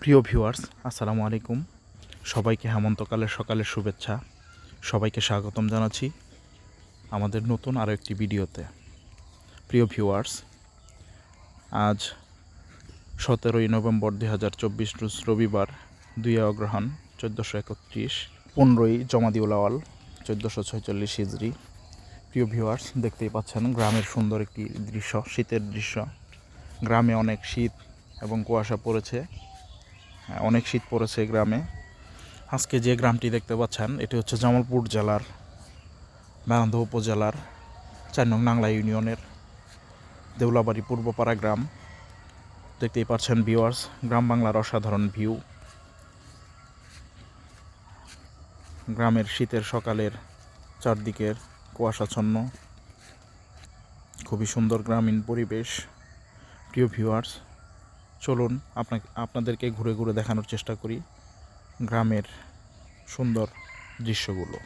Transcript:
প্রিয় ভিউয়ার্স, আসসালামু আলাইকুম। সবাইকে হেমন্তকালের সকালের শুভেচ্ছা। সবাইকে স্বাগতম জানাচ্ছি আমাদের নতুন আরও একটি ভিডিওতে। প্রিয় ভিউয়ার্স, আজ 17ই নভেম্বর 2024 রোজ রবিবার, 2 অগ্রহায়ণ 1431, 15ই জমাদিউল আওয়াল 1446 হিজরি। প্রিয় ভিউয়ার্স, দেখতেই পাচ্ছেন গ্রামের সুন্দর একটি দৃশ্য, শীতের দৃশ্য। গ্রামে অনেক শীত এবং কুয়াশা পড়েছে, অনেক শীত পড়েছে গ্রামে। আজকে যে গ্রামটি দেখতে পাচ্ছেন এটি হচ্ছে জামালপুর জেলার বারান্দা উপজেলার 4 নং নাংলা ইউনিয়নের দেউলাবাড়ি পূর্বপাড়া গ্রাম। দেখতেই পাচ্ছেন ভিউয়ার্স, গ্রাম বাংলার অসাধারণ ভিউ। গ্রামের শীতের সকালের চারদিকের কুয়াশাচ্ছন্ন, খুবই সুন্দর গ্রামীণ পরিবেশ। প্রিয় ভিউয়ার্স, চলুন আপনাদেরকে ঘুরে ঘুরে দেখানোর চেষ্টা করি গ্রামের সুন্দর দৃশ্যগুলো।